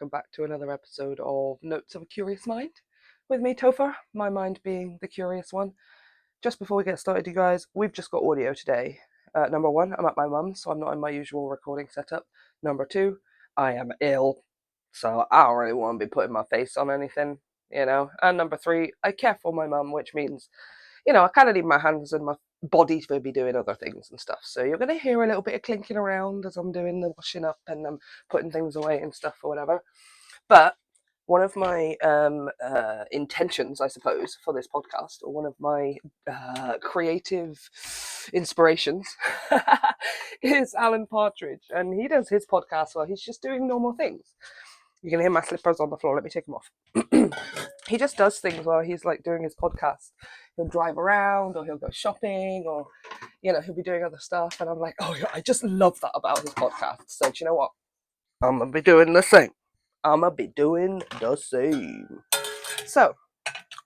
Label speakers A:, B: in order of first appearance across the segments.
A: welcome back to another episode of Notes of a Curious Mind. With me, Topher, my mind being the curious one. Just before we get started, you guys, we've just got audio today. Number one, I'm at my mum's, so I'm not in my usual recording setup. Number two, I am ill, so I don't really want to be putting my face on anything, And number three, I care for my mum, which means, I kind of need my hands and my body to be doing other things and stuff. So you're going to hear a little bit of clinking around as I'm doing the washing up and I'm putting things away and stuff or whatever. But one of my intentions, I suppose, for this podcast, or one of my creative inspirations, is Alan Partridge. And he does his podcast while he's just doing normal things. You can hear my slippers on the floor. Let me take them off. He just does things while he's like doing his podcast. He'll drive around, or he'll go shopping, or he'll be doing other stuff. And I'm like, oh, yeah, I just love that about his podcast. So do you know what? I'm gonna be doing the same. So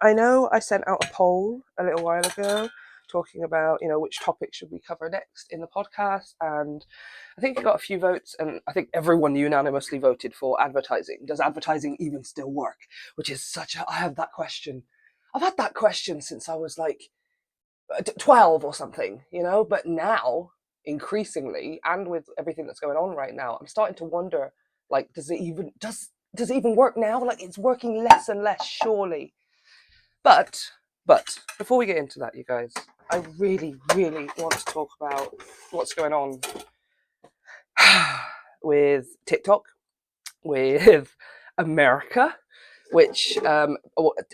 A: I know I sent out a poll a little while ago talking about, which topic should we cover next in the podcast, and I think it got a few votes, and I think everyone unanimously voted for advertising. Does advertising even still work? Which is I have that question. I've had that question since I was like 12 or something, but now, increasingly, and with everything that's going on right now, I'm starting to wonder, like, does it even work now? Like, it's working less and less, surely. But before we get into that, you guys, I really, really want to talk about what's going on with TikTok, with America, which,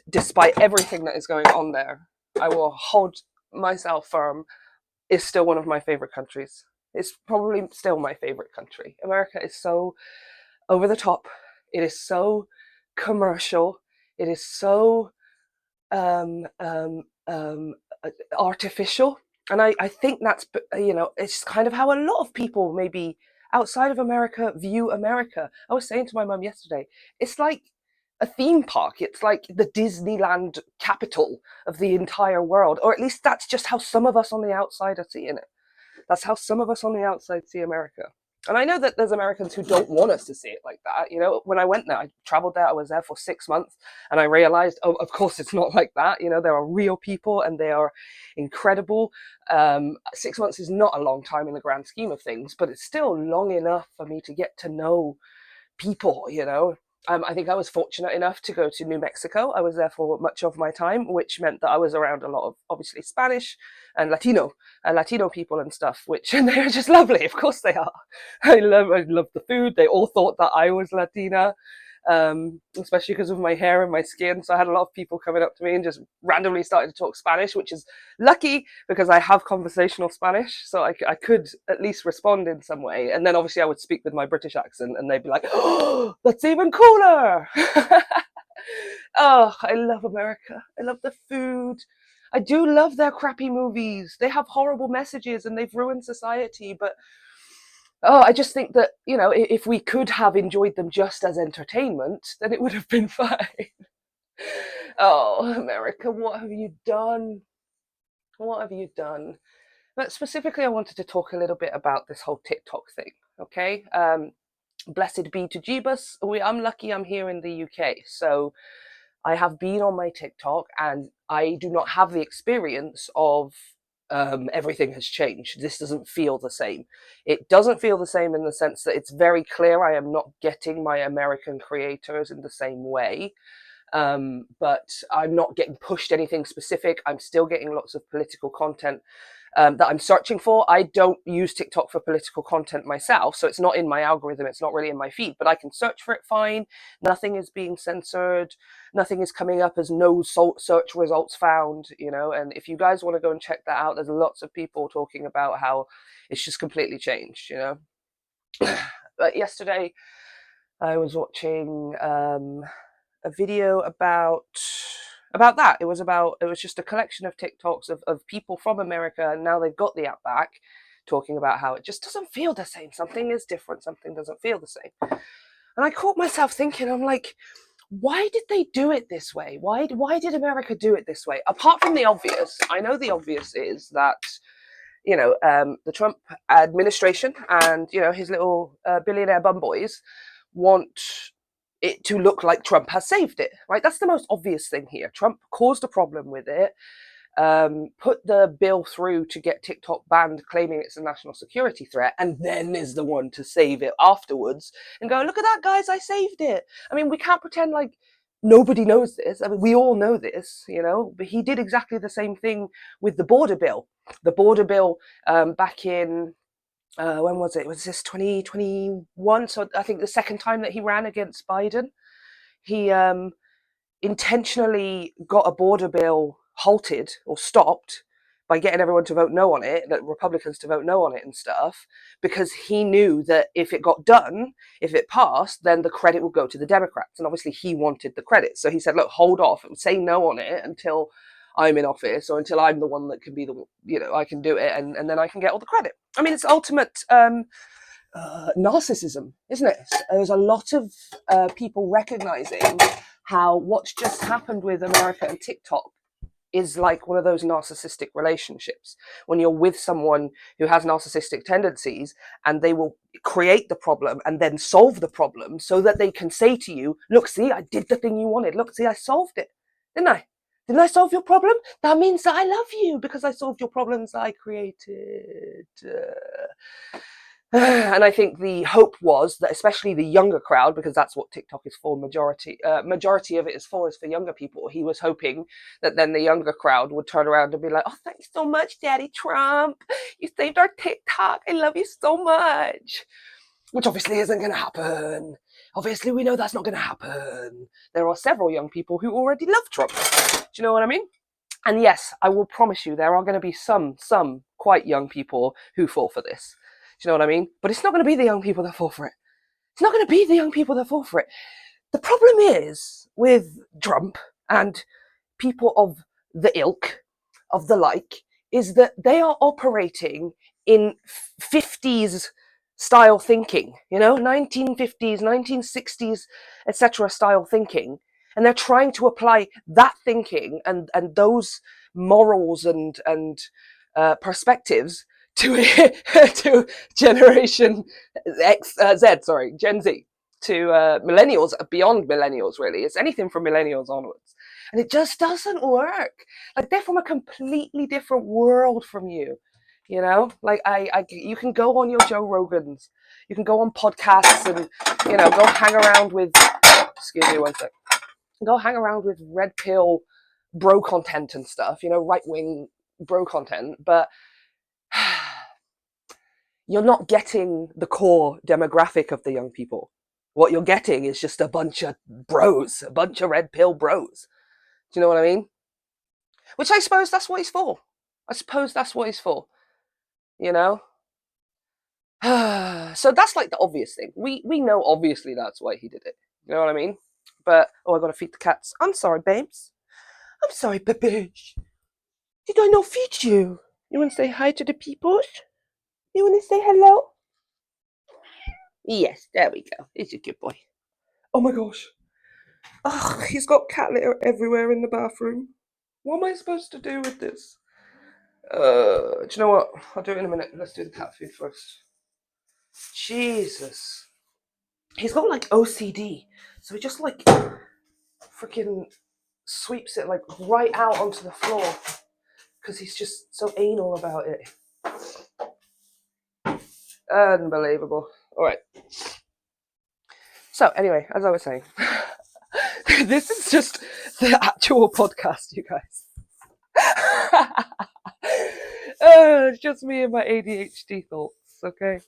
A: despite everything that is going on there, I will hold myself firm, is still one of my favorite countries. It's probably still my favorite country. America is so over the top. It is so commercial. It is so artificial, and I think that's it's kind of how a lot of people maybe outside of America view America. I was saying to my mum yesterday, it's like a theme park. It's like the Disneyland capital of the entire world, or at least that's just how some of us on the outside are seeing it. That's how some of us on the outside see America. And I know that there's Americans who don't want us to see it like that. When I went there, I traveled there, I was there for 6 months, and I realized, oh, of course it's not like that. There are real people and they are incredible. 6 months is not a long time in the grand scheme of things, but it's still long enough for me to get to know people, I think I was fortunate enough to go to New Mexico. I was there for much of my time, which meant that I was around a lot of, obviously, Spanish and Latino people and stuff, and they're just lovely. Of course they are. I love the food. They all thought that I was Latina, especially because of my hair and my skin. So I had a lot of people coming up to me and just randomly starting to talk Spanish, which is lucky because I have conversational Spanish, so I could at least respond in some way. And then obviously I would speak with my British accent and they'd be like, oh, that's even cooler. Oh, I love America. I love the food. I do love their crappy movies. They have horrible messages and they've ruined society, but I just think that, if we could have enjoyed them just as entertainment, then it would have been fine. Oh, America, what have you done? What have you done? But specifically, I wanted to talk a little bit about this whole TikTok thing, okay? Blessed be to Jeebus. I'm lucky I'm here in the UK, so I have been on my TikTok and I do not have the experience of everything has changed. This doesn't feel the same. It doesn't feel the same in the sense that it's very clear I am not getting my American creators in the same way. But I'm not getting pushed anything specific. I'm still getting lots of political content that I'm searching for. I don't use TikTok for political content myself, so it's not in my algorithm. It's not really in my feed, but I can search for it fine. Nothing is being censored. Nothing is coming up as no search results found, and if you guys want to go and check that out, there's lots of people talking about how it's just completely changed, But yesterday I was watching a video about that. It was just a collection of TikToks of people from America, and now they've got the app back, talking about how it just doesn't feel the same. Something is different. Something doesn't feel the same. And I caught myself thinking, I'm like, why did they do it this way? Why did America do it this way? Apart from the obvious, I know the obvious is that, the Trump administration and, his little billionaire bum boys want it to look like Trump has saved it, right? That's the most obvious thing here. Trump caused a problem with it, put the bill through to get TikTok banned, claiming it's a national security threat, and then is the one to save it afterwards and go, look at that, guys, I saved it. I mean, we can't pretend like nobody knows this. I mean, we all know this, you know, but he did exactly the same thing with the border bill. The border bill back in, when was it? Was this 2021? So I think the second time that he ran against Biden, he intentionally got a border bill halted or stopped by getting everyone to vote no on it, that Republicans to vote no on it and stuff, because he knew that if it got done, if it passed, then the credit would go to the Democrats. And obviously he wanted the credit. So he said, look, hold off and say no on it until I'm in office, or until I'm the one that can be the, you know, I can do it, and then I can get all the credit. I mean, it's ultimate narcissism, isn't it? There's a lot of people recognizing how what's just happened with America and TikTok is like one of those narcissistic relationships. When you're with someone who has narcissistic tendencies, and they will create the problem and then solve the problem so that they can say to you, look, see, I did the thing you wanted. Look, see, I solved it. Didn't I? Didn't I solve your problem? That means that I love you because I solved your problems I created. And I think the hope was that, especially the younger crowd, because that's what TikTok is for, majority of it is for younger people. He was hoping that then the younger crowd would turn around and be like, oh, thanks so much, Daddy Trump. You saved our TikTok. I love you so much. Which obviously isn't going to happen. Obviously, we know that's not going to happen. There are several young people who already love Trump. Do you know what I mean? And yes, I will promise you, there are going to be some quite young people who fall for this. Do you know what I mean? But it's not going to be the young people that fall for it. It's not going to be the young people that fall for it. The problem is with Trump and people of the ilk, of the like, is that they are operating in 50s style thinking, you know, 1950s, 1960s, etc. style thinking. And they're trying to apply that thinking and those morals and perspectives to to Generation Gen Z, to millennials, beyond millennials, really. It's anything from millennials onwards. And it just doesn't work. Like, they're from a completely different world from you. You know, like you can go on your Joe Rogans, you can go on podcasts and, you know, go hang around with, excuse me one sec, go hang around with red pill bro content and stuff, you know, right wing bro content, but you're not getting the core demographic of the young people. What you're getting is just a bunch of bros, a bunch of red pill bros. Do you know what I mean? Which I suppose that's what he's for. I suppose that's what he's for. You know? So that's like the obvious thing. We know obviously that's why he did it. You know what I mean? But, oh, I gotta feed the cats. I'm sorry, babes. I'm sorry, babish. Did I not feed you? You wanna say hi to the people? You wanna say hello? Yes, there we go. He's a good boy. Oh my gosh. Ugh, he's got cat litter everywhere in the bathroom. What am I supposed to do with this? Do you know what? I'll do it in a minute. Let's do the cat food first. Jesus. He's got like OCD. So he just like freaking sweeps it like right out onto the floor. Because he's just so anal about it. Unbelievable. Alright. So anyway, as I was saying, this is just the actual podcast, you guys. It's just me and my ADHD thoughts, okay?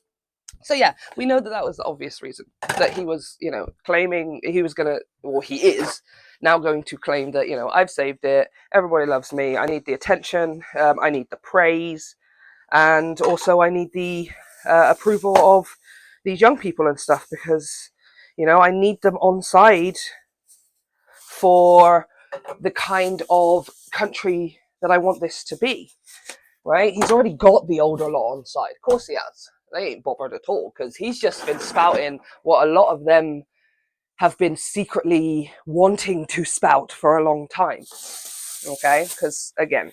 A: So yeah, we know that that was the obvious reason, that he was, you know, claiming he was gonna, or he is now going to claim that, you know, I've saved it, everybody loves me, I need the attention, I need the praise, and also I need the approval of these young people and stuff, because, you know, I need them on side for the kind of country that I want this to be, right? He's already got the older lot on side. Of course he has. They ain't bothered at all, because he's just been spouting what a lot of them have been secretly wanting to spout for a long time. Okay? Because, again,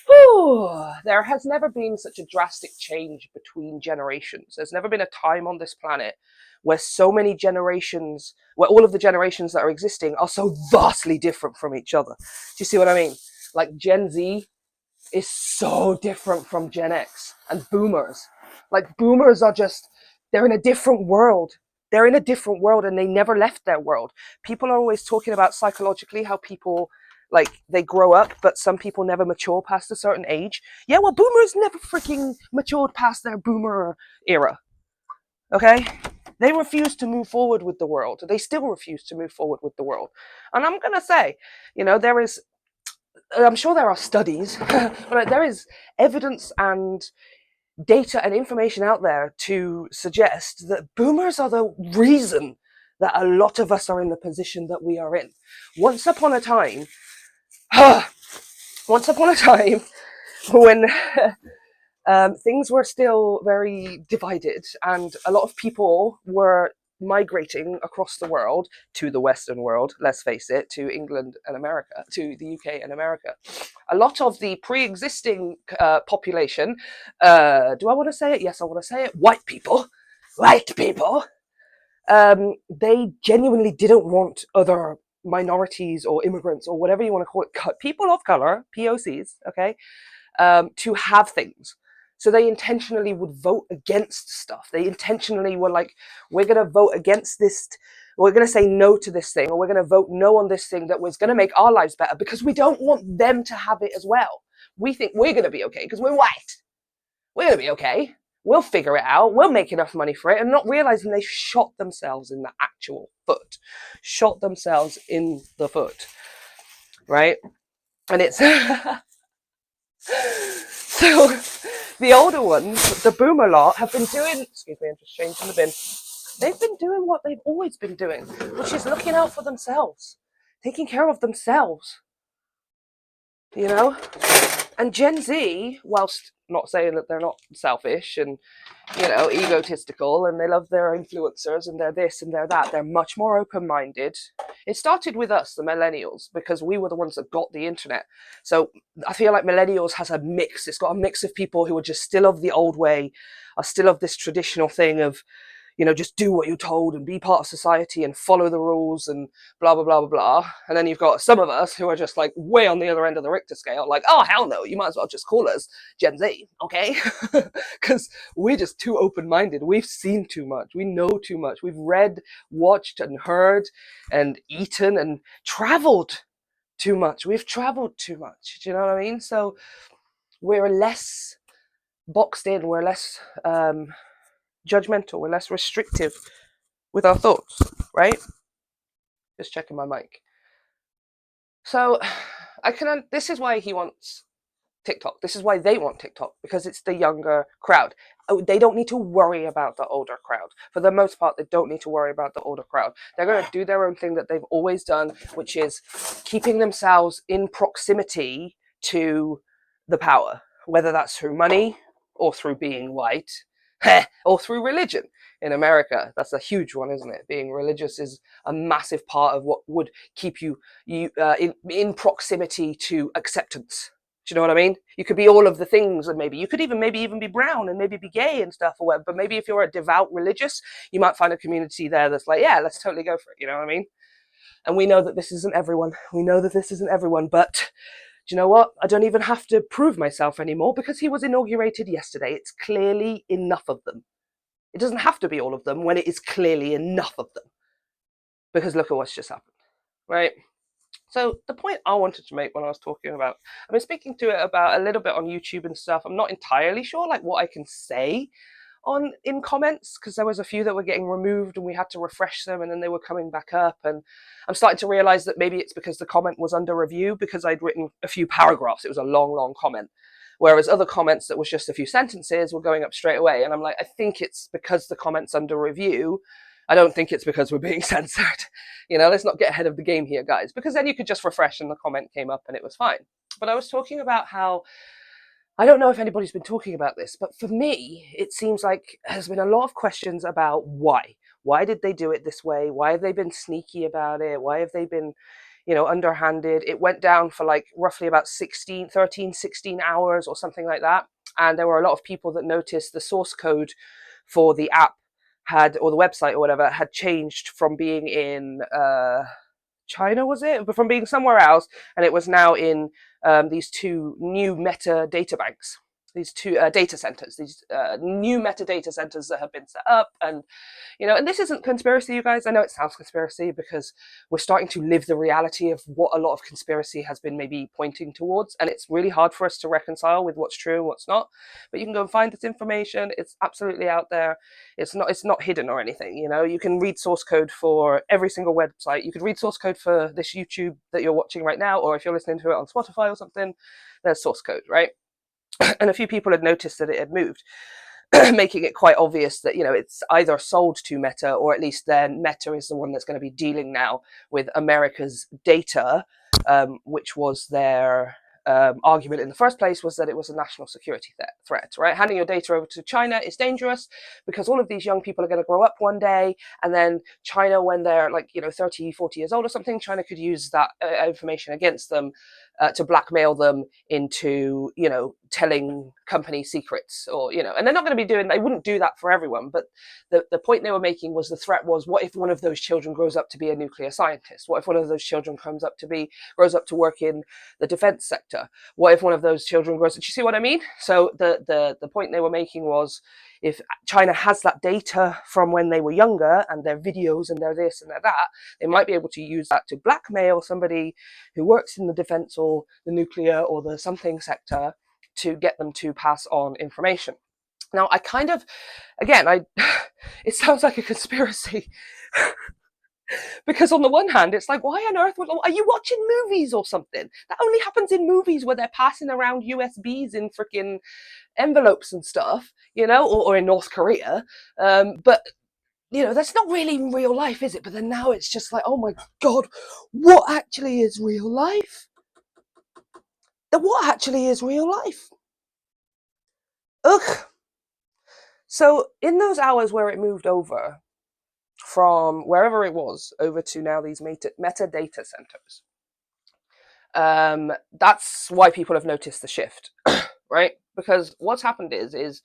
A: Whew, there has never been such a drastic change between generations. There's never been a time on this planet where so many generations, where all of the generations that are existing are so vastly different from each other. Do you see what I mean? Like Gen Z is so different from Gen X and boomers. Like boomers are just, they're in a different world. They're in a different world and they never left their world. People are always talking about psychologically how people like they grow up, but some people never mature past a certain age. Yeah, well, boomers never freaking matured past their boomer era. Okay? They refuse to move forward with the world. They still refuse to move forward with the world. And I'm going to say, there is I'm sure there are studies, but there is evidence and data and information out there to suggest that boomers are the reason that a lot of us are in the position that we are in. Once upon a time, once upon a time, when things were still very divided and a lot of people were migrating across the world to the Western world, let's face it, to England and America, to the UK and America. A lot of the pre-existing population, do I want to say it? Yes, I want to say it. White people, they genuinely didn't want other minorities or immigrants or whatever you want to call it, people of color, POCs, okay, to have things. So they intentionally would vote against stuff. They intentionally were like, we're going to vote against this. We're going to say no to this thing, or we're going to vote no on this thing that was going to make our lives better because we don't want them to have it as well. We think we're going to be okay because we're white. We're going to be okay. We'll figure it out. We'll make enough money for it. And not realizing they shot themselves in the actual foot. Shot themselves in the foot. Right? And it's... So the older ones, the boomer lot, have been doing, excuse me, I'm just changing the bin. They've been doing what they've always been doing, which is looking out for themselves, taking care of themselves, you know? And Gen Z, whilst not saying that they're not selfish and, egotistical and they love their influencers and they're this and they're that, they're much more open-minded. It started with us, the millennials, because we were the ones that got the internet. So I feel like millennials has a mix. It's got a mix of people who are just still of the old way, are still of this traditional thing of, just do what you're told and be part of society and follow the rules and blah, blah, blah, blah, blah. And then you've got some of us who are just like way on the other end of the Richter scale, like, oh, hell no, you might as well just call us Gen Z, okay? Because we're just too open-minded. We've seen too much. We know too much. We've read, watched and heard and eaten and traveled too much. We've traveled too much. Do you know what I mean? So we're less boxed in. We're less judgmental. We're less restrictive with our thoughts, right? Just checking my mic. So this is why he wants TikTok. This is why they want TikTok, because it's the younger crowd. They don't need to worry about the older crowd. For the most part, they don't need to worry about the older crowd. They're going to do their own thing that they've always done, which is keeping themselves in proximity to the power, whether that's through money or through being white or through religion. In America, that's a huge one, isn't it? Being religious is a massive part of what would keep you in proximity to acceptance. Do you know what I mean? You could be all of the things, and maybe you could maybe even be brown and maybe be gay and stuff or whatever. But maybe if you're a devout religious, you might find a community there that's like, yeah, let's totally go for it. You know what I mean? And we know that this isn't everyone. We know that this isn't everyone. But do you know what? I don't even have to prove myself anymore because he was inaugurated yesterday. It's clearly enough of them. It doesn't have to be all of them when it is clearly enough of them. Because look at what's just happened, right? So the point I wanted to make when I was talking about, I've been speaking to it about a little bit on YouTube and stuff. I'm not entirely sure like what I can say in comments, because there was a few that were getting removed and we had to refresh them and then they were coming back up, and I'm starting to realize that maybe it's because the comment was under review because I'd written a few paragraphs. It was a long comment, whereas other comments that was just a few sentences were going up straight away, and I'm like, I think it's because the comment's under review. I don't think it's because we're being censored. Let's not get ahead of the game here, guys, because then you could just refresh and the comment came up and it was fine. But I was talking about how, I don't know if anybody's been talking about this, but for me, it seems like there's been a lot of questions about why. Why did they do it this way? Why have they been sneaky about it? Why have they been, underhanded. It went down for like roughly about 16 hours or something like that. And there were a lot of people that noticed the source code for the app or the website or whatever had changed from being in China, was it? But from being somewhere else, and it was now in these two new meta data banks, these two data centers, these new metadata centers that have been set up. And and this isn't conspiracy, you guys. I know it sounds conspiracy because we're starting to live the reality of what a lot of conspiracy has been maybe pointing towards, and it's really hard for us to reconcile with what's true and what's not. But you can go and find this information. It's absolutely out there. It's not hidden or anything. You can read source code for every single website. You could read source code for this YouTube that you're watching right now, or if you're listening to it on Spotify or something, there's source code, right? And a few people had noticed that it had moved, making it quite obvious that it's either sold to Meta, or at least then Meta is the one that's going to be dealing now with America's data, which was their argument in the first place, was that it was a national security threat, right? Handing your data over to China is dangerous because all of these young people are going to grow up one day, and then China, when they're like 30, 40 years old or something, China could use that information against them, to blackmail them into telling company secrets, or and they're not going to be they wouldn't do that for everyone, but the point they were making was, the threat was, what if one of those children grows up to be a nuclear scientist? What if one of those children grows up to work in the defense sector? What if one of those children grows up? Do you see what I mean? So the point they were making was, if China has that data from when they were younger, and their videos and their this and their that, they might be able to use that to blackmail somebody who works in the defense or the nuclear or the something sector, to get them to pass on information. Now, I kind of, again, it sounds like a conspiracy. Because on the one hand, it's like, why on earth are you watching movies or something? That only happens in movies where they're passing around USBs in freaking envelopes and stuff, or in North Korea. But that's not really real life, is it? But then now it's just like, oh my God, what actually is real life? What actually is real life? Ugh. So in those hours where it moved over from wherever it was over to now these metadata centers, that's why people have noticed the shift, right? Because what's happened is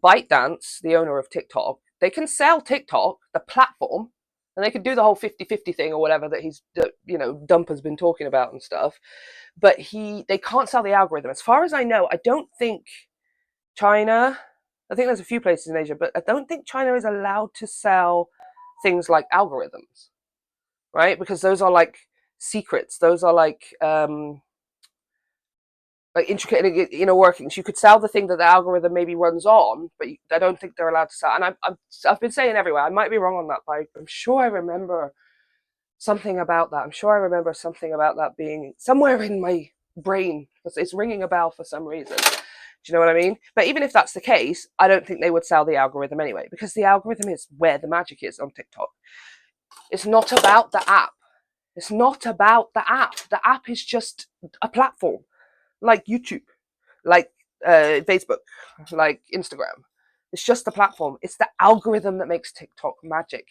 A: ByteDance, the owner of TikTok, they can sell TikTok, the platform, and they could do the whole 50-50 thing or whatever that Dumper's been talking about and stuff. But they can't sell the algorithm. As far as I know, I don't think China, I think there's a few places in Asia, but I don't think China is allowed to sell things like algorithms, right? Because those are like secrets. Those are like intricate inner workings. You could sell the thing that the algorithm maybe runs on, but I don't think they're allowed to sell. And I've been saying everywhere, I might be wrong on that, but I'm sure I remember something about that. I'm sure I remember something about that being somewhere in my brain. It's ringing a bell for some reason. Do you know what I mean? But even if that's the case, I don't think they would sell the algorithm anyway, because the algorithm is where the magic is on TikTok. It's not about the app. It's not about the app. The app is just a platform, like YouTube, like Facebook, like Instagram. It's just the platform. It's the algorithm that makes TikTok magic.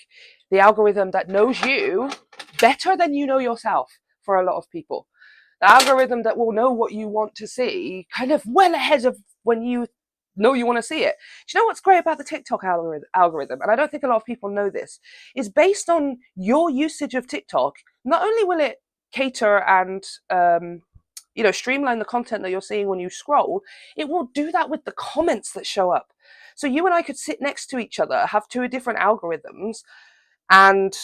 A: The algorithm that knows you better than you know yourself for a lot of people. The algorithm that will know what you want to see kind of well ahead of when you know you want to see it. Do you know what's great about the TikTok algorithm? And I don't think a lot of people know this, is based on your usage of TikTok. Not only will it cater and streamline the content that you're seeing when you scroll, it will do that with the comments that show up. So you and I could sit next to each other, have two different algorithms, and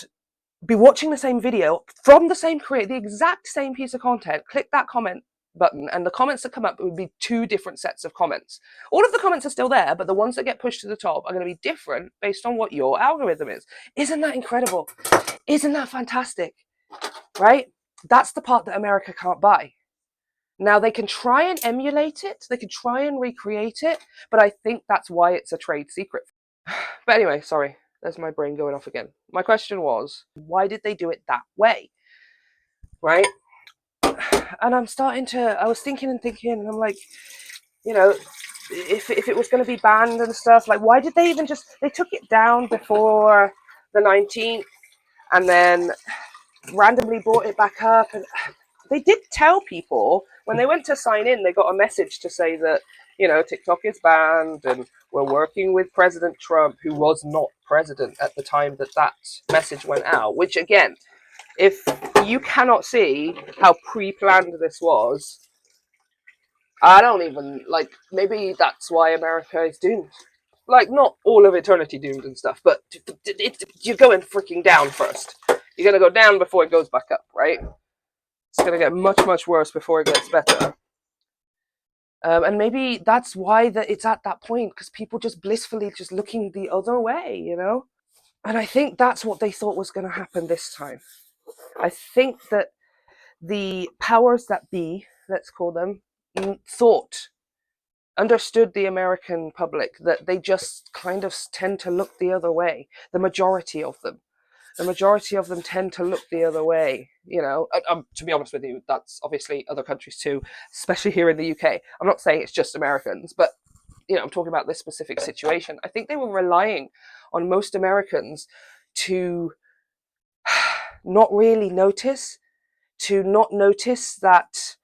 A: be watching the same video from the same creator, the exact same piece of content, click that comment button, and the comments that come up would be two different sets of comments. All of the comments are still there, but the ones that get pushed to the top are going to be different based on what your algorithm is. Isn't that incredible? Isn't that fantastic? Right? That's the part that America can't buy. Now, they can try and emulate it, they can try and recreate it, but I think that's why it's a trade secret. But anyway, sorry, there's my brain going off again. My question was, why did they do it that way? Right? And I was thinking, and I'm like, if it was going to be banned and stuff, like, why did they took it down before the 19th, and then randomly brought it back up. And they did tell people when they went to sign in, they got a message to say that, TikTok is banned and we're working with President Trump, who was not president at the time that message went out. Which, again, if you cannot see how pre-planned this was, I don't even, maybe that's why America is doomed. Not all of eternity doomed and stuff, but you're going freaking down first. You're going to go down before it goes back up, right? It's going to get much, much worse before it gets better. And maybe that's why it's at that point, because people just blissfully just looking the other way, And I think that's what they thought was going to happen this time. I think that the powers that be, let's call them, understood the American public, that they just kind of tend to look the other way. The majority of them tend to look the other way. To be honest with you, that's obviously other countries too, especially here in the UK. I'm not saying it's just Americans, but I'm talking about this specific situation. I think they were relying on most Americans to not really notice, that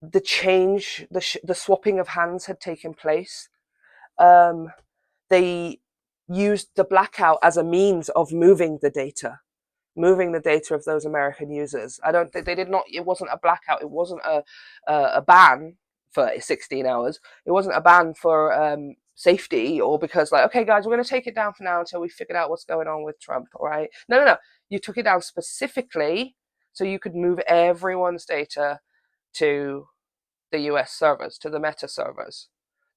A: the change, the swapping of hands had taken place. They used the blackout as a means of moving the data of those American users. I don't think they did not. It wasn't a blackout. It wasn't a ban for 16 hours. It wasn't a ban for safety, or because okay guys, we're going to take it down for now until we figured out what's going on with Trump. All right? No. You took it down specifically so you could move everyone's data to the US servers, to the Meta servers.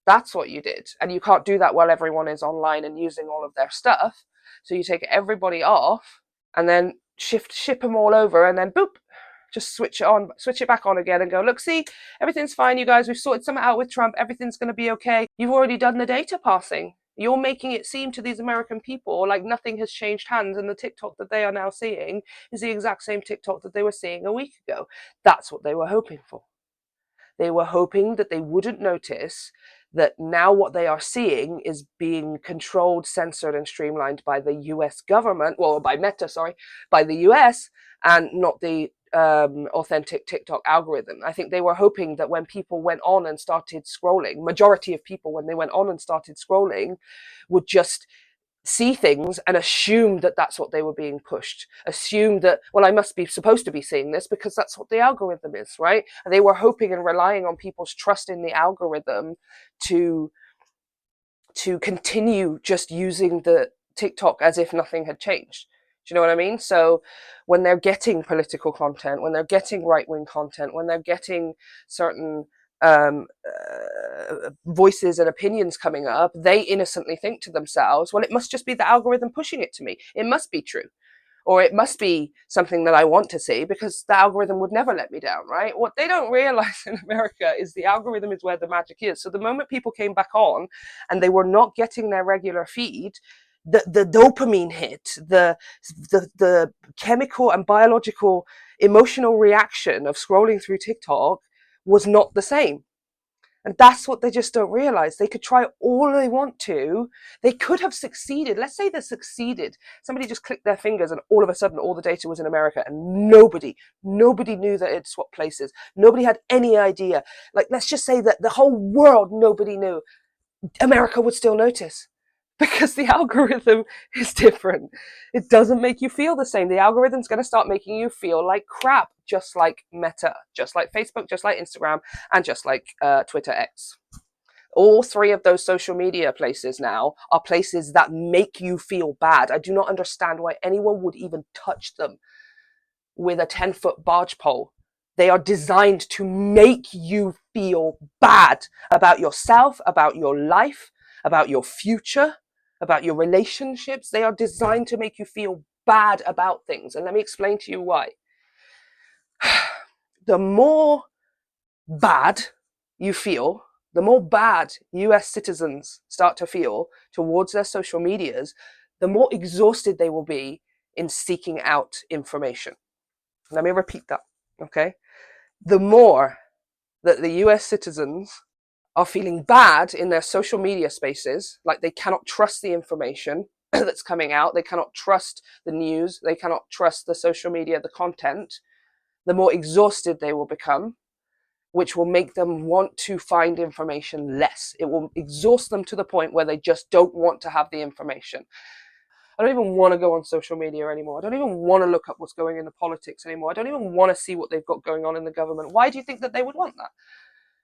A: That's what you did. And you can't do that while everyone is online and using all of their stuff. So you take everybody off and then ship them all over, and then boop, just switch it back on again and go, look, see, everything's fine, you guys. We've sorted something out with Trump. Everything's going to be okay. You've already done the data passing. You're making it seem to these American people like nothing has changed hands, and the TikTok that they are now seeing is the exact same TikTok that they were seeing a week ago. That's what they were hoping for. They were hoping that they wouldn't notice that now what they are seeing is being controlled, censored, and streamlined by the US government, by Meta, by the US, and not the authentic TikTok algorithm. I think they were hoping that when people went on and started scrolling, majority of people, when they went on and started scrolling, would just see things and assume that that's what they were being pushed, assume that, well, I must be supposed to be seeing this because that's what the algorithm is, right? And they were hoping and relying on people's trust in the algorithm to continue just using the TikTok as if nothing had changed. Do you know what I mean? So when they're getting political content, when they're getting right-wing content, when they're getting certain voices and opinions coming up, they innocently think to themselves, well, it must just be the algorithm pushing it to me. It must be true. Or it must be something that I want to see, because the algorithm would never let me down, right? What they don't realize in America is the algorithm is where the magic is. So the moment people came back on and they were not getting their regular feed, the dopamine hit, the chemical and biological emotional reaction of scrolling through TikTok was not the same. And that's what they just don't realize. They could try all they want to. They could have succeeded. Let's say they succeeded. Somebody just clicked their fingers and all of a sudden all the data was in America, and nobody knew that it swapped places. Nobody had any idea. Let's just say that the whole world, nobody knew. America would still notice, because the algorithm is different. It doesn't make you feel the same. The algorithm's going to start making you feel like crap, just like Meta, just like Facebook, just like Instagram, and just like Twitter X. All three of those social media places now are places that make you feel bad. I do not understand why anyone would even touch them with a 10-foot barge pole. They are designed to make you feel bad about yourself, about your life, about your future, about your relationships. They are designed to make you feel bad about things. And let me explain to you why. The more bad you feel, the more bad US citizens start to feel towards their social medias, the more exhausted they will be in seeking out information. Let me repeat that, okay? The more that the US citizens are feeling bad in their social media spaces, like they cannot trust the information, that's coming out. They cannot trust the news. They cannot trust the social media, the content. The more exhausted they will become, which will make them want to find information less. It will exhaust them to the point where they just don't want to have the information. I don't even want to go on social media anymore. I don't even want to look up what's going in the politics anymore. I don't even want to see what they've got going on in the government. Why do you think that they would want that?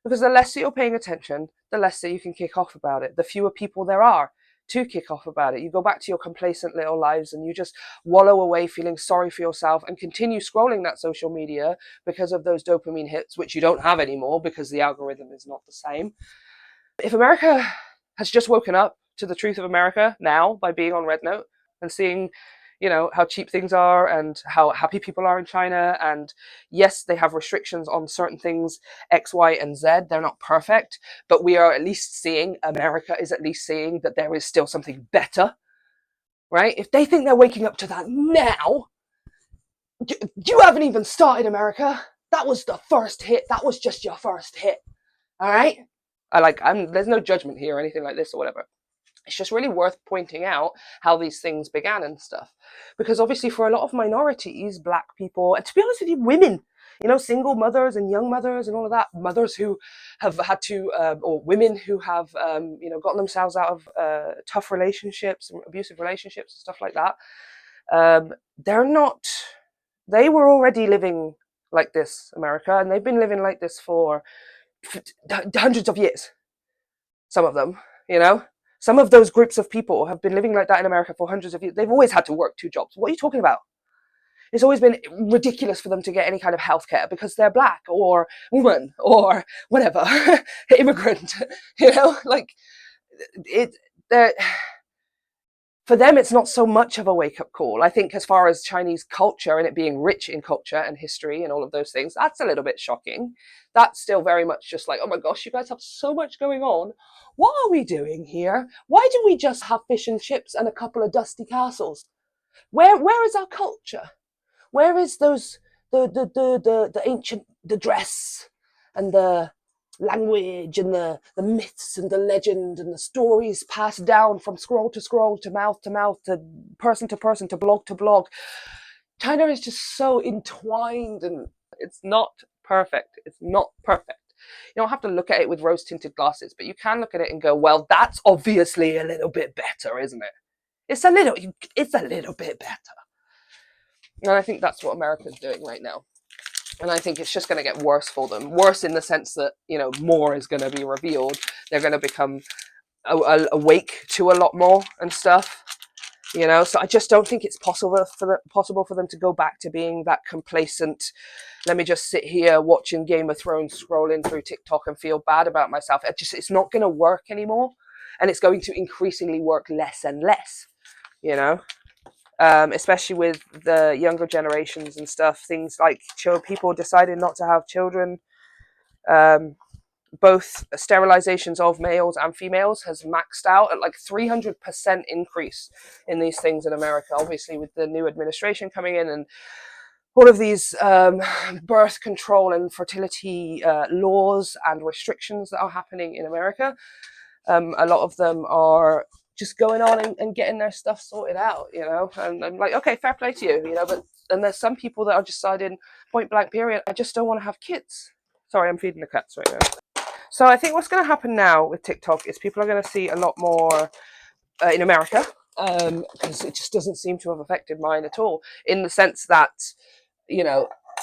A: Because the less that you're paying attention, the less that you can kick off about it. The fewer people there are to kick off about it. You go back to your complacent little lives and you just wallow away feeling sorry for yourself and continue scrolling that social media because of those dopamine hits, which you don't have anymore because the algorithm is not the same. If America has just woken up to the truth of America now by being on Red Note and seeing, how cheap things are and how happy people are in China, and yes, they have restrictions on certain things, X, Y, and Z. They're not perfect, but we are at least seeing, America is at least seeing that there is still something better, right? If they think they're waking up to that now, you haven't even started, America. That was the first hit. That was just your first hit. All right? There's no judgment here or anything like this or whatever. It's just really worth pointing out how these things began and stuff. Because obviously for a lot of minorities, black people, and to be honest with you, women, single mothers and young mothers and all of that, mothers who have had to, or women who have, gotten themselves out of tough relationships, abusive relationships and stuff like that, they were already living like this, America, and they've been living like this for hundreds of years. Some of them, Some of those groups of people have been living like that in America for hundreds of years. They've always had to work 2 jobs. What are you talking about? It's always been ridiculous for them to get any kind of healthcare because they're black or woman or whatever, immigrant, for them, it's not so much of a wake-up call. I think as far as Chinese culture and it being rich in culture and history and all of those things, that's a little bit shocking. That's still very much just like, oh my gosh, you guys have so much going on. What are we doing here? Why do we just have fish and chips and a couple of dusty castles? Where is our culture? Where is the ancient, the dress and the language and the myths and the legend and the stories passed down from scroll to scroll to mouth to person to blog to blog? China is just so entwined and it's not perfect. It's not perfect. You don't have to look at it with rose-tinted glasses, but you can look at it and go, well, that's obviously a little bit better, isn't it? It's a little bit better. And I think that's what America's doing right now. And I think it's just going to get worse for them. Worse in the sense that, more is going to be revealed. They're going to become awake to a lot more and stuff. So I just don't think it's possible for them to go back to being that complacent. Let me just sit here watching Game of Thrones, scrolling through TikTok and feel bad about myself. It's not going to work anymore. And it's going to increasingly work less and less, especially with the younger generations and stuff. Things like people deciding not to have children. Both sterilizations of males and females has maxed out at like 300% increase in these things in America. Obviously, with the new administration coming in and all of these birth control and fertility laws and restrictions that are happening in America, a lot of them are just going on and getting their stuff sorted out, and I'm like, okay, fair play to you, and there's some people that are deciding point blank period, I just don't want to have kids. Sorry, I'm feeding the cats right now. So I think what's going to happen now with TikTok is people are going to see a lot more in America, because it just doesn't seem to have affected mine at all, in the sense that,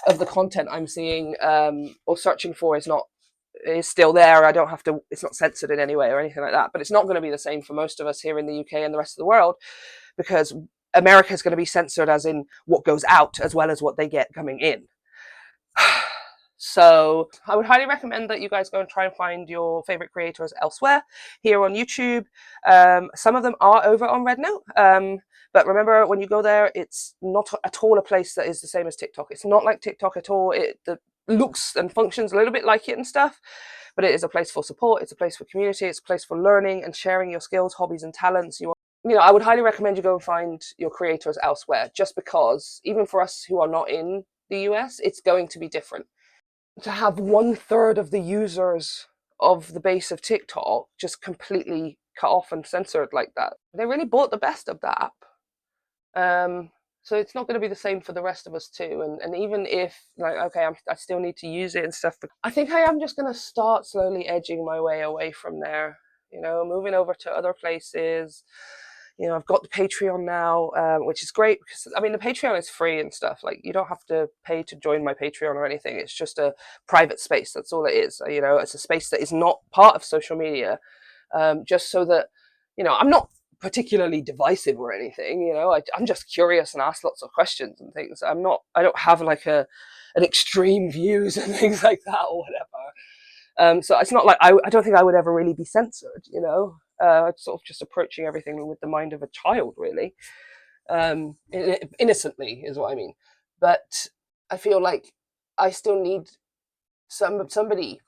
A: of the content I'm seeing or searching for is still there. I don't have to, it's not censored in any way or anything like that, but it's not going to be the same for most of us here in the UK and the rest of the world, because America is going to be censored as in what goes out as well as what they get coming in. So I would highly recommend that you guys go and try and find your favorite creators elsewhere. Here on YouTube, some of them are over on Red Note, but remember, when you go there, it's not at all a place that is the same as TikTok. It's not like TikTok at all. It looks and functions a little bit like it and stuff, but it is a place for support. It's a place for community. It's a place for learning and sharing your skills, hobbies, and talents. I would highly recommend you go and find your creators elsewhere, just because even for us who are not in the US, it's going to be different. To have 1/3 of the users of the base of TikTok just completely cut off and censored like that. They really bought the best of that app. So it's not going to be the same for the rest of us too. And even if like, okay, I still need to use it and stuff, but I think I am just going to start slowly edging my way away from there, moving over to other places. I've got the Patreon now, which is great because I mean the Patreon is free and stuff. Like you don't have to pay to join my Patreon or anything. It's just a private space. That's all it is. It's a space that is not part of social media, just so that I'm not particularly divisive or anything. I'm just curious and ask lots of questions and things. I don't have like an extreme views and things like that or whatever. So it's not like I don't think I would ever really be censored. Sort of just approaching everything with the mind of a child, really. Innocently is what I mean. But I feel like I still need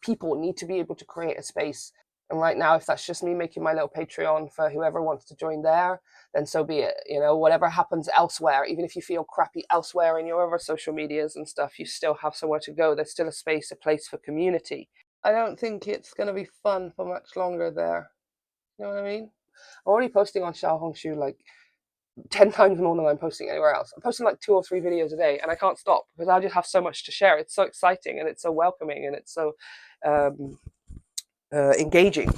A: people need to be able to create a space. And right now, if that's just me making my little Patreon for whoever wants to join there, then so be it. Whatever happens elsewhere, even if you feel crappy elsewhere in your other social medias and stuff, you still have somewhere to go. There's still a place for community. I don't think it's going to be fun for much longer there. You know what I mean? I'm already posting on Xiaohongshu like 10 times more than I'm posting anywhere else. I'm posting like 2 or 3 videos a day and I can't stop because I just have so much to share. It's so exciting and it's so welcoming and it's so engaging.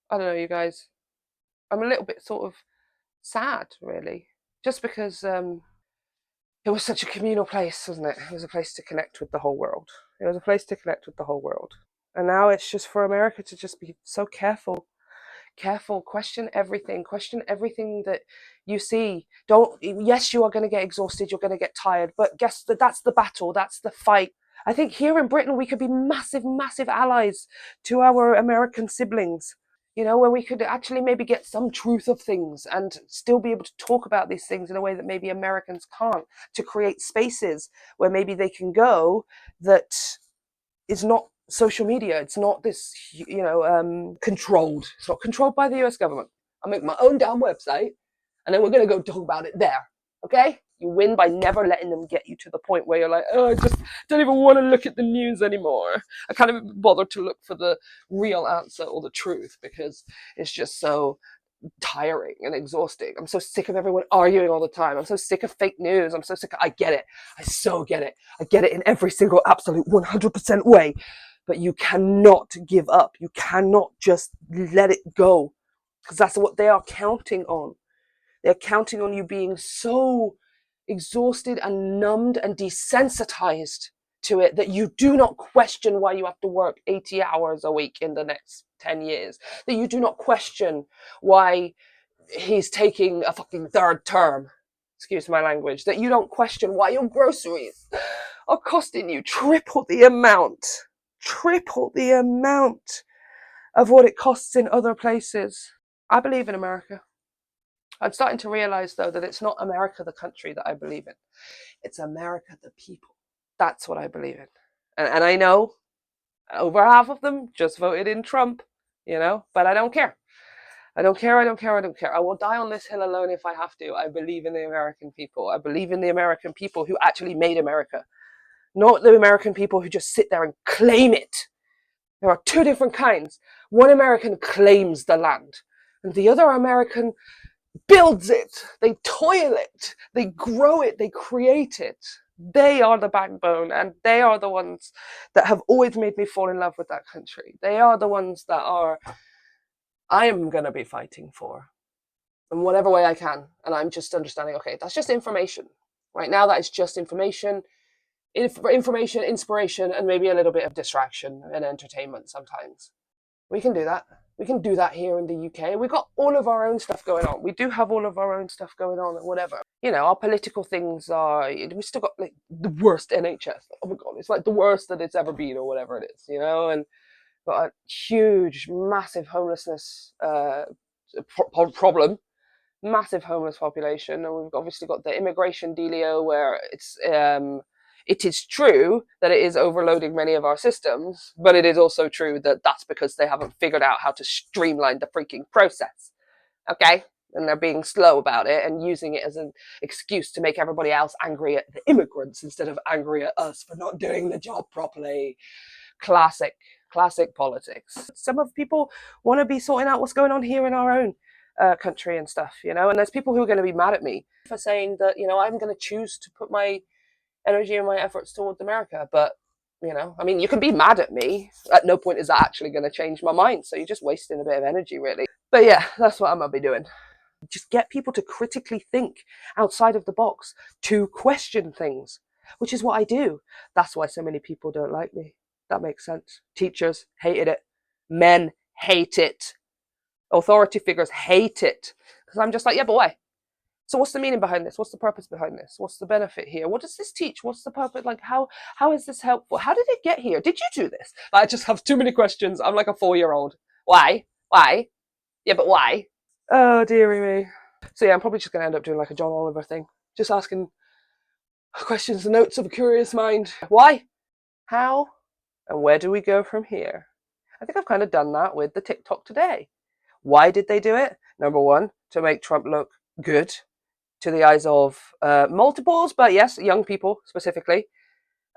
A: I don't know, you guys. I'm a little bit sort of sad, really, just because it was such a communal place, wasn't it? It was a place to connect with the whole world. It was a place to connect with the whole world. And now it's just for America to just be so careful, question everything that you see. Don't, yes, you are going to get exhausted, you're going to get tired, but guess that's the battle, that's the fight. I think here in Britain we could be massive allies to our American siblings, where we could actually maybe get some truth of things and still be able to talk about these things in a way that maybe Americans can't, to create spaces where maybe they can go that is not social media. It's not this, controlled. It's not controlled by the US government. I'll make my own damn website and then we're going to go talk about it there. Okay? You win by never letting them get you to the point where you're like, oh, I just don't even want to look at the news anymore. I can't even bother to look for the real answer or the truth because it's just so tiring and exhausting. I'm so sick of everyone arguing all the time. I'm so sick of fake news. I'm so sick I get it. I so get it. I get it in every single absolute 100% way. But you cannot give up. You cannot just let it go. Because that's what they are counting on. They're counting on you being so exhausted and numbed and desensitized to it that you do not question why you have to work 80 hours a week in the next 10 years. That you do not question why he's taking a fucking 3rd term. Excuse my language. That you don't question why your groceries are costing you triple the amount of what it costs in other places. I believe in America. I'm starting to realize, though, that it's not America, the country, that I believe in. It's America, the people. That's what I believe in. And I know over half of them just voted in Trump, but I don't care. I don't care. I will die on this hill alone if I have to. I believe in the American people. I believe in the American people who actually made America, not the American people who just sit there and claim it. There are 2 different kinds. One American claims the land, and the other American builds it, they toil it, they grow it, they create it. They are the backbone, and they are the ones that have always made me fall in love with that country. They are the ones that I am going to be fighting for in whatever way I can. And I'm just understanding, okay, that's just information. Right now, that is just information, inspiration, and maybe a little bit of distraction and entertainment sometimes. We can do that. We can do that here in the UK. We've got all of our own stuff going on. We do have all of our own stuff going on and whatever. Our political things are, we still got like the worst NHS. Oh my God, it's like the worst that it's ever been or whatever it is, and got a huge, massive homelessness problem, massive homeless population. And we've obviously got the immigration dealio where it is true that it is overloading many of our systems, but it is also true that that's because they haven't figured out how to streamline the freaking process. Okay? And they're being slow about it and using it as an excuse to make everybody else angry at the immigrants instead of angry at us for not doing the job properly. Classic. Classic politics. Some of people want to be sorting out what's going on here in our own country and stuff, you know, and there's people who are going to be mad at me for saying that, you know, I'm going to choose to put my energy and my efforts towards America. But, you know, I mean, you can be mad at me. At no point is that actually going to change my mind. So you're just wasting a bit of energy, really. But yeah, that's what I'm going to be doing. Just get people to critically think outside of the box, to question things, which is what I do. That's why so many people don't like me. That makes sense. Teachers hated it. Men hate it. Authority figures hate it. Because I'm just like, yeah, but why? So what's the meaning behind this? What's the purpose behind this? What's the benefit here? What does this teach? What's the purpose? Like, how is this helpful? How did it get here? Did you do this? I just have too many questions. I'm like a 4-year-old. Why? Why? Yeah, but why? Oh, dearie me. So yeah, I'm probably just going to end up doing like a John Oliver thing. Just asking questions and notes of a curious mind. Why? How? And where do we go from here? I think I've kind of done that with the TikTok today. Why did they do it? Number one, to make Trump look good to the eyes of multiples, but yes, young people specifically.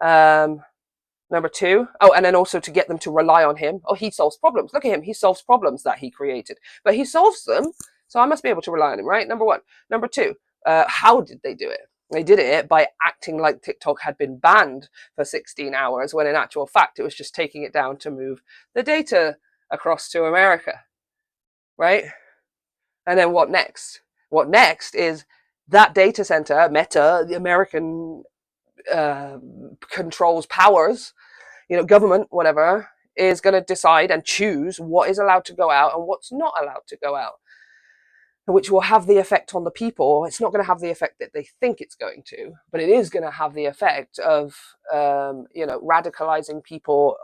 A: Number two, oh, and then also to get them to rely on him. Oh, he solves problems. Look at him. He solves problems that he created. But he solves them, so I must be able to rely on him, right? Number one. Number two, how did they do it? They did it by acting like TikTok had been banned for 16 hours, when in actual fact, it was just taking it down to move the data across to America, right? And then what next? What next is that data center, Meta, the American controls powers, you know, government, whatever, is going to decide and choose what is allowed to go out and what's not allowed to go out, which will have the effect on the people. It's not going to have the effect that they think it's going to, but it is going to have the effect of, you know, radicalizing people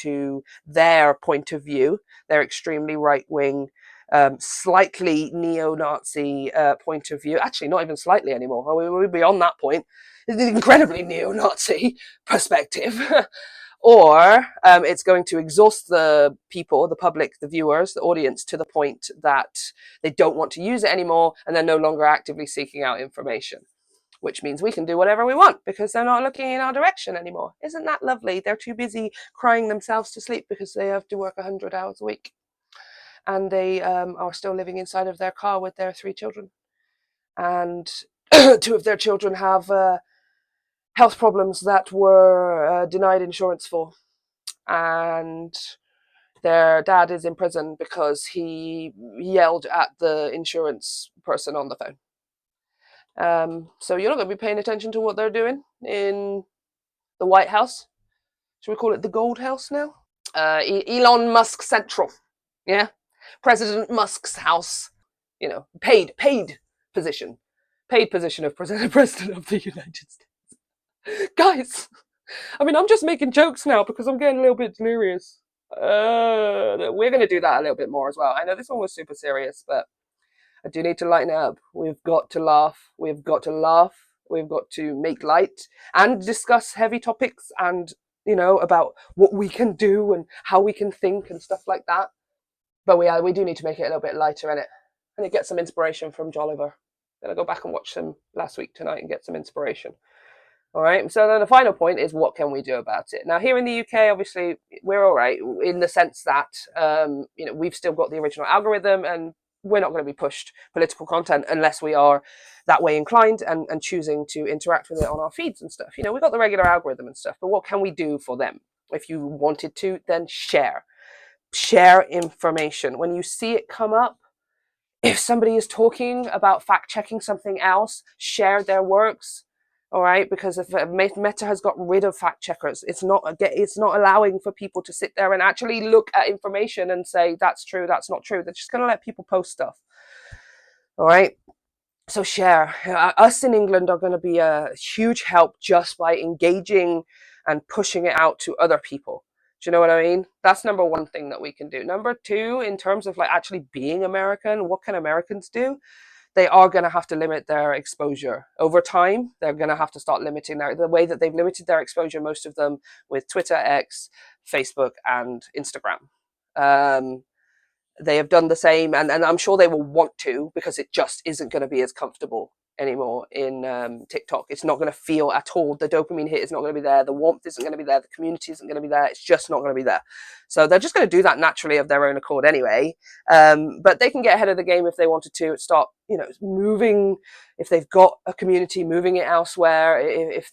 A: to their point of view, their extremely right-wing, slightly neo-Nazi point of view. Actually, not even slightly anymore. We're beyond that point. It's an incredibly neo-Nazi perspective. Or it's going to exhaust the people, the public, the viewers, the audience, to the point that they don't want to use it anymore, and they're no longer actively seeking out information, which means we can do whatever we want because they're not looking in our direction anymore. Isn't that lovely? They're too busy crying themselves to sleep because they have to work 100 hours a week, and they are still living inside of their car with their 3 children, and 2 of their children have health problems that were denied insurance for, and their dad is in prison because he yelled at the insurance person on the phone. So you're not going to be paying attention to what they're doing in the White House. Should we call it the Gold House now? Elon Musk Central. Yeah. President Musk's house. You know, paid position. Paid position of President of the United States. Guys, I mean, I'm just making jokes now because I'm getting a little bit delirious. We're going to do that a little bit more as well. I know this one was super serious, but I do need to lighten it up. We've got to laugh. We've got to laugh. We've got to make light and discuss heavy topics and, you know, about what we can do and how we can think and stuff like that. But we do need to make it a little bit lighter in it. I need to get some inspiration from Jolliver. I'm going to go back and watch them last week tonight and get some inspiration. All right. So then the final point is, what can we do about it? Now, here in the UK, obviously, we're all right in the sense that, you know, we've still got the original algorithm, and we're not going to be pushed political content unless we are that way inclined and choosing to interact with it on our feeds and stuff. You know, we've got the regular algorithm and stuff, but what can we do for them? If you wanted to, then share information. When you see it come up, if somebody is talking about fact checking something else, share their works. All right, because if Meta has got rid of fact checkers, it's not allowing for people to sit there and actually look at information and say that's true, that's not true. They're just going to let people post stuff. All right, so share. Us in England are going to be a huge help just by engaging and pushing it out to other people. Do you know what I mean? That's number one thing that we can do. Number two, in terms of like actually being American, what can Americans do? They are going to have to limit their exposure over time. They're going to have to start limiting the way that they've limited their exposure, most of them with Twitter, X, Facebook, and Instagram. They have done the same, and I'm sure they will want to, because it just isn't going to be as comfortable anymore in TikTok. It's not going to feel at all. The dopamine hit is not going to be there. The warmth isn't going to be there. The community isn't going to be there. It's just not going to be there. So they're just going to do that naturally of their own accord anyway. But they can get ahead of the game if they wanted to start, moving. If they've got a community, moving it elsewhere. If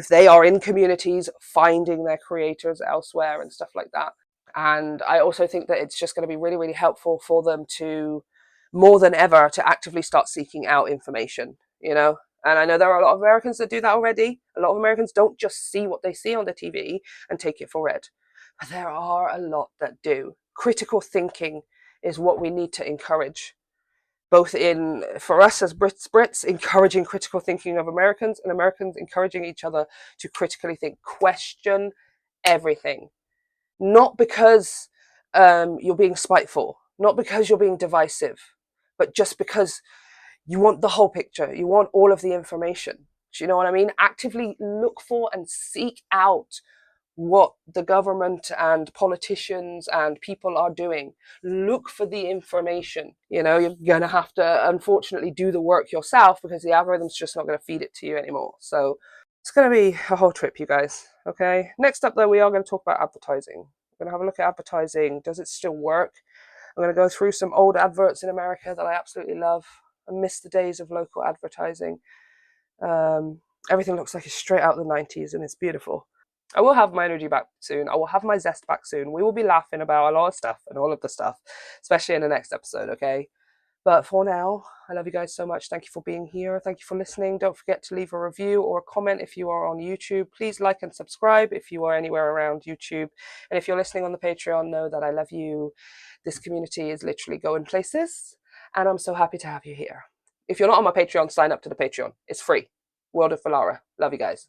A: they are in communities, finding their creators elsewhere and stuff like that. And I also think that it's just going to be really, really helpful for them to, more than ever, to actively start seeking out information. And I know there are a lot of Americans that do that already. A lot of Americans don't just see what they see on the TV and take it for read. But there are a lot that do. Critical thinking is what we need to encourage, both for us as Brits, encouraging critical thinking of Americans, and Americans encouraging each other to critically think, question everything. Not because you're being spiteful, not because you're being divisive, but just because you want the whole picture. You want all of the information. Do you know what I mean? Actively look for and seek out what the government and politicians and people are doing. Look for the information. You're going to have to, unfortunately, do the work yourself because the algorithm's just not going to feed it to you anymore. So it's going to be a whole trip, you guys. Okay. Next up, though, we are going to talk about advertising. We're going to have a look at advertising. Does it still work? I'm going to go through some old adverts in America that I absolutely love. I miss the days of local advertising. Everything looks like it's straight out of the 90s and it's beautiful. I will have my energy back soon. I will have my zest back soon. We will be laughing about a lot of stuff and all of the stuff, especially in the next episode, okay? But for now, I love you guys so much. Thank you for being here. Thank you for listening. Don't forget to leave a review or a comment if you are on YouTube. Please like and subscribe if you are anywhere around YouTube. And if you're listening on the Patreon, know that I love you. This community is literally going places, and I'm so happy to have you here. If you're not on my Patreon, sign up to the Patreon. It's free. World of Filara. Love you guys.